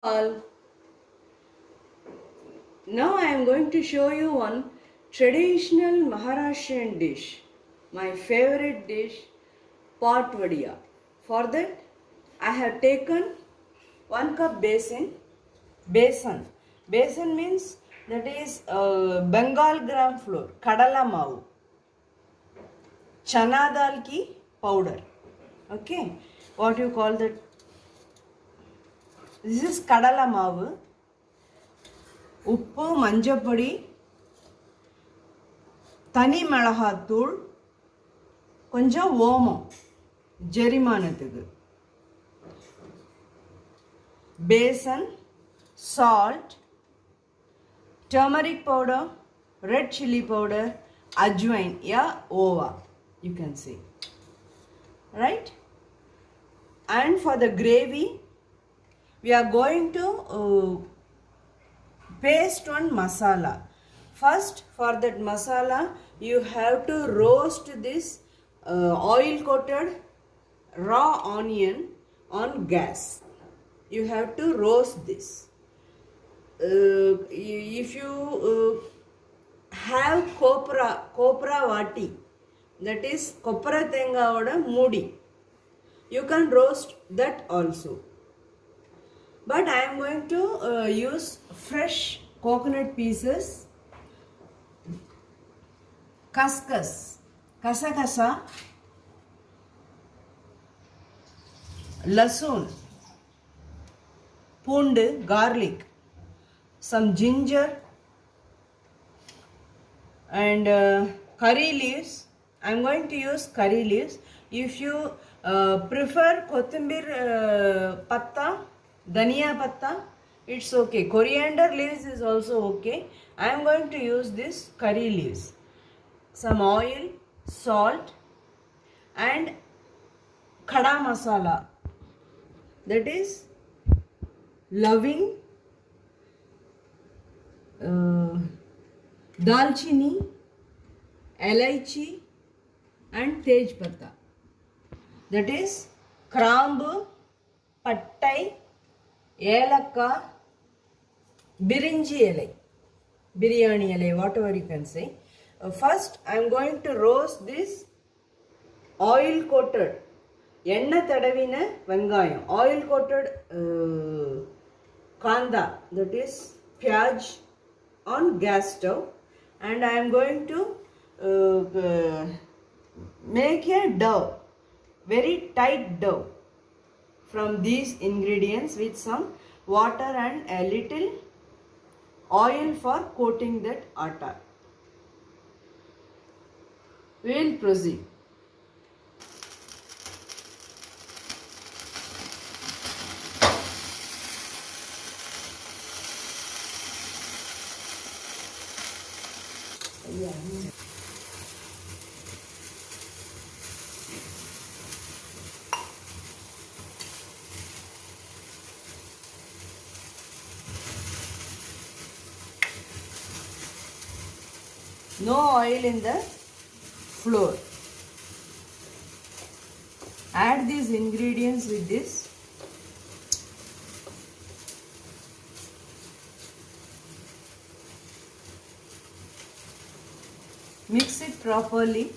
All. Now I am going to show you one traditional Maharashtrian dish, my favorite dish, pot vadia. For that, I have taken 1 cup besan. Besan means that is Bengal gram flour, kadala mavu, chana dal ki powder. Okay, what you call that? This is kadala mavu. உப்பு மஞ்சப்பொடி தனி மிளகாத்தூள் கொஞ்சம் ஓமம் ஜெரிமானத்துக்கு passion salt turmeric powder red chili powder ajwain ya ova you can say right. And for the gravy we are going to paste one masala. First, for that masala you have to roast this oil coated raw onion on gas. You have to roast this. If you have kopra vati, that is kopra tenga oda moodi, you can roast that also. But I am going to use fresh coconut pieces, kasakasa, lasun, poondu, garlic, some ginger and curry leaves. I am going to use curry leaves. If you prefer kothambir patta, Dhania patta, it's okay. Coriander leaves is also okay. I am going to use this curry leaves. Some oil, salt and khada masala. That is loving, dalchini, elaichi and tej patta. That is krambu, pattai, ஏலக்கா birinji elai, biryani elai, whatever you can say. First I am going to roast this oil coated எண்ணெய் தடவின வெங்காயம், oil coated kanda, that is pyaj on gas stove, and I am going to make a dough, very tight dough from these ingredients with some water and a little oil for coating that atta. We will proceed. No oil in the flour. Add these ingredients with this. Mix it properly.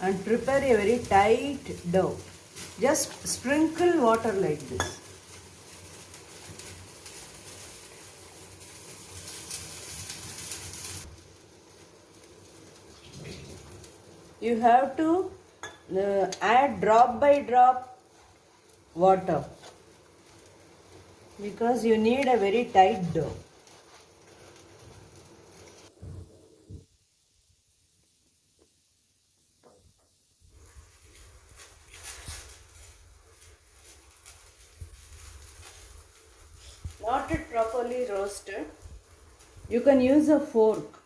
And prepare a very tight dough. Just sprinkle water like this. You have to add drop by drop water because you need a very tight dough. Not it properly roasted. You can use a fork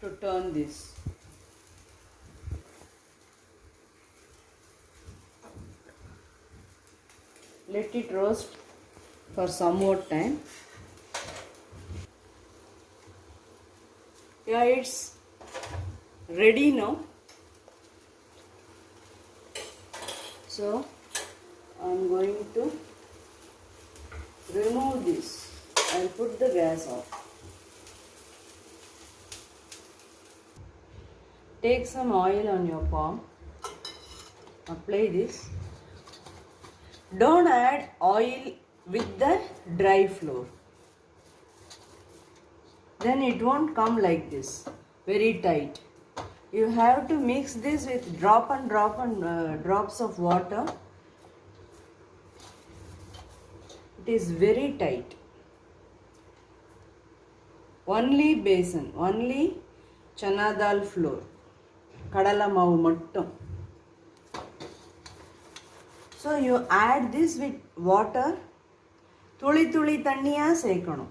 to turn this. Let it roast for some more time. Yeah, it's ready now. So I'm going to remove this and put the gas off. Take some oil on your palm. Apply this. Don't add oil with the dry flour. Then it won't come like this, very tight. You have to mix this with drops of water. It is very tight. Only besan, only chana dal flour, kadala mavu mattum. So you add this with water, tuli thanniya sekanum.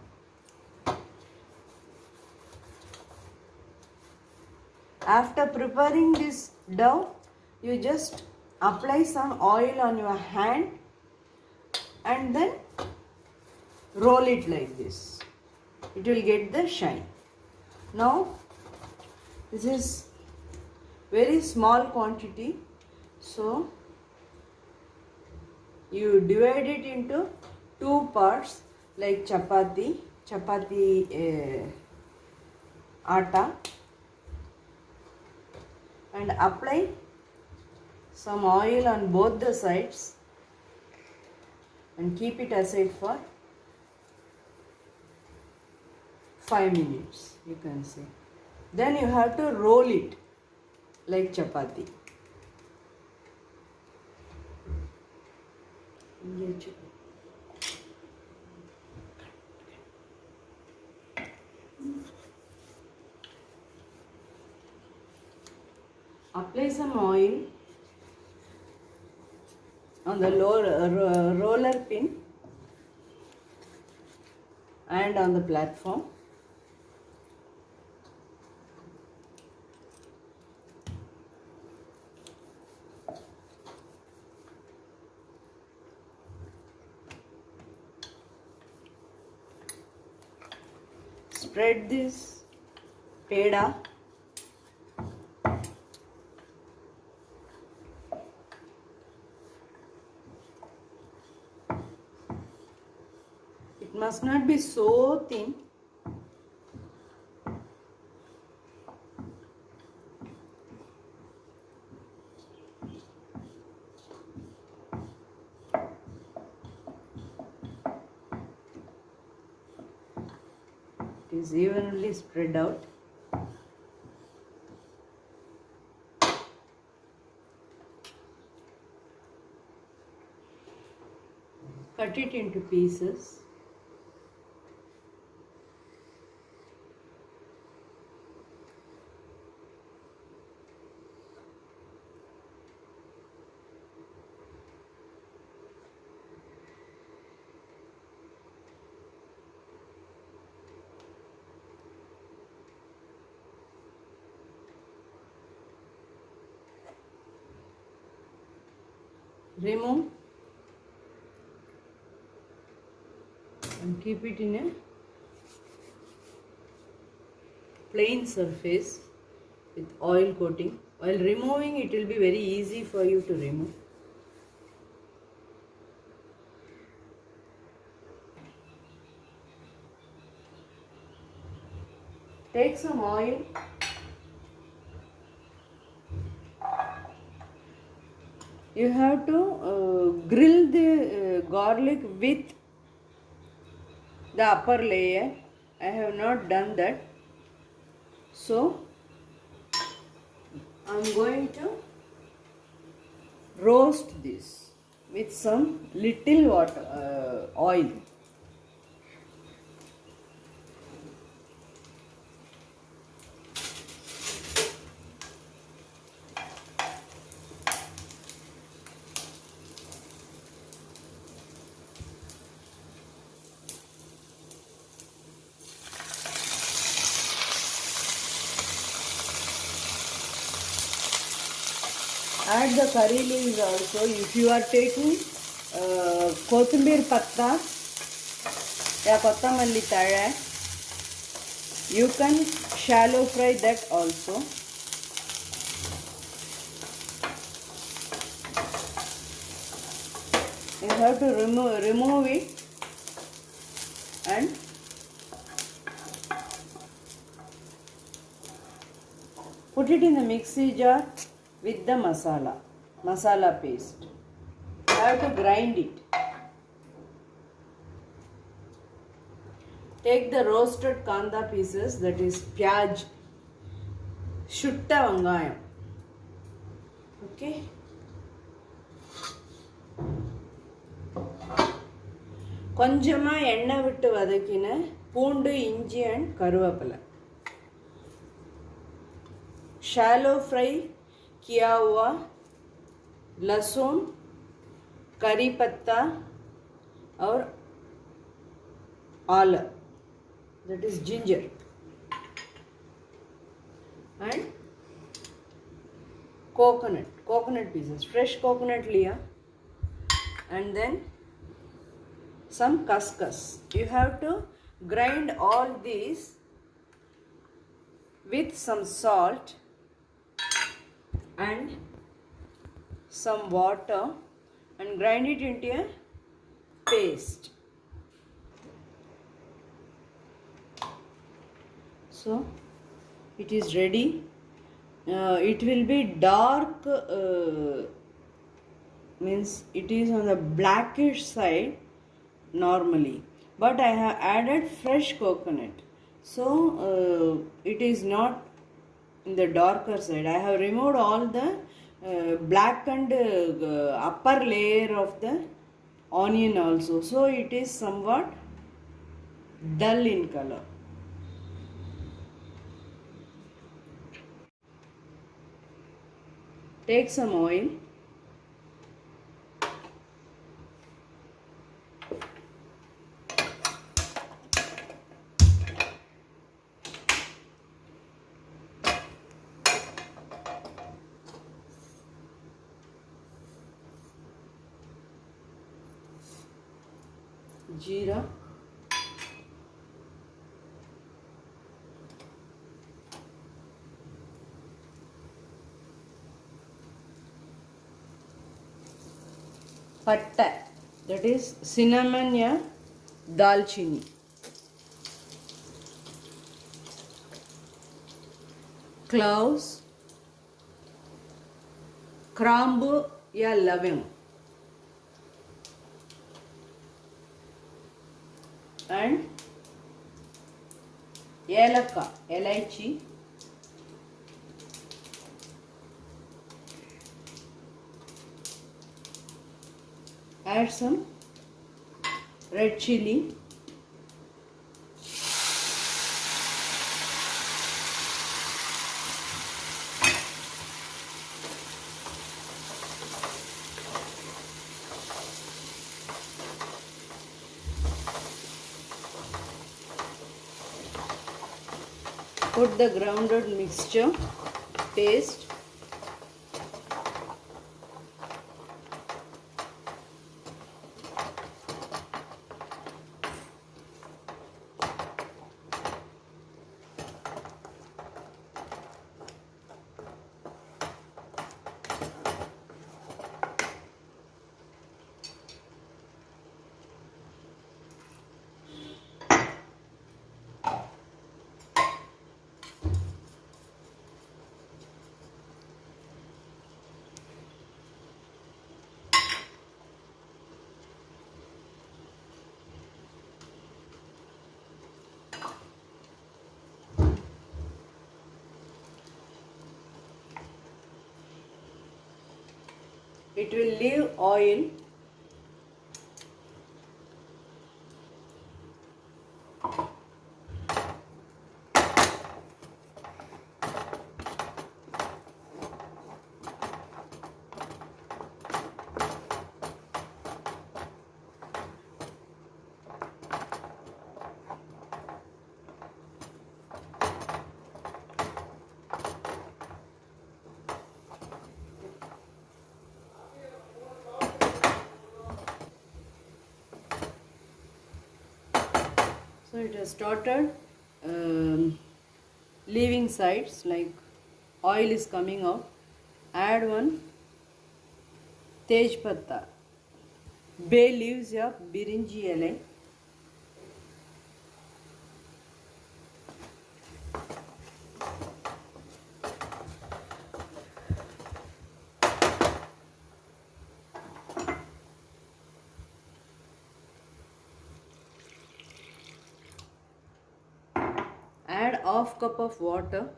After preparing this dough, you just apply some oil on your hand and then roll it like this. It will get the shine. Now, this is very small quantity, so you divide it into two parts like chapati atta, and apply some oil on both the sides and keep it aside for 5 minutes, you can say. Then you have to roll it like chapati. Apply some oil on the roller pin and on the platform. Spread this peda . It must not be so thin. It is evenly spread out. Cut it into pieces. Remove and keep it in a plain surface with oil coating. While removing, it will be very easy for you to remove. Take some oil . You have to grill the garlic with the upper layer. I have not done that. So, I am going to roast this with some little oil. Add the curry leaves also. If you are taking kothambir patta ya kottamalli thala, you can shallow fry that also. have to remove it and put it in the mixie jar with the masala paste. You have to grind it. Take the roasted kanda pieces, that is pyaj, shutta vangayam. Okay. கொஞ்சமா எண்ணெய் விட்டு வதக்கின பூண்டு இஞ்சி and கருவேப்பிலை. Shallow fry किया हुआ लहसुन, करी पत्ता और आला, that is ginger, and coconut pieces, fresh coconut liya, and then some kaskas. You have to grind all these with some salt and some water and grind it into a paste. So it is ready. It will be dark, means it is on the blackish side normally, but I have added fresh coconut, so it is not in the darker side. I have removed all the blackened upper layer of the onion also, so it is somewhat dull in color. Take some oil. Jeera, patta, that is cinnamon ya dalchini, cloves, krambu ya lavang, and yelaka, elaichi, add some red chili, put the grounded mixture paste, it will leave oil. So it has started leaving sides, like oil is coming out. Add one tej patta, bay leaves ya birinci ele. Add half cup of water.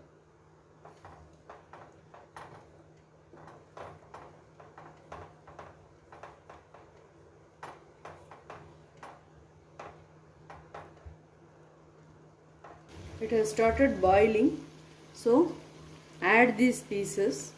It has started boiling, so add these pieces.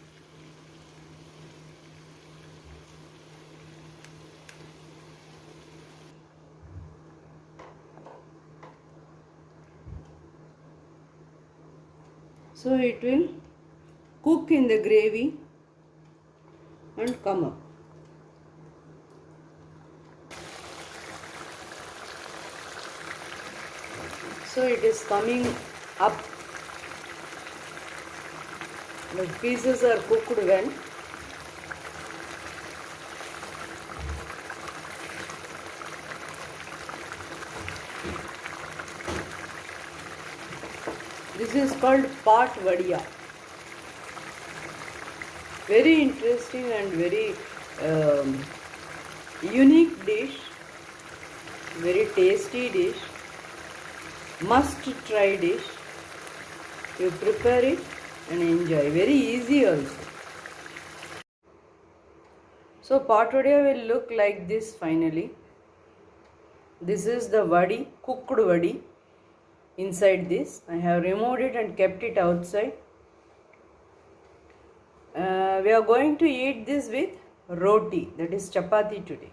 So it will cook in the gravy and come up. So it is coming up. The pieces are cooked well. This is called pot vadiya. Very interesting and very unique dish. Very tasty dish. Must try dish. You prepare it and enjoy. Very easy also. So pot vadiya will look like this finally. This is the vadi, cooked vadi. Inside this, I have removed it and kept it outside. We are going to eat this with roti, that is chapati today.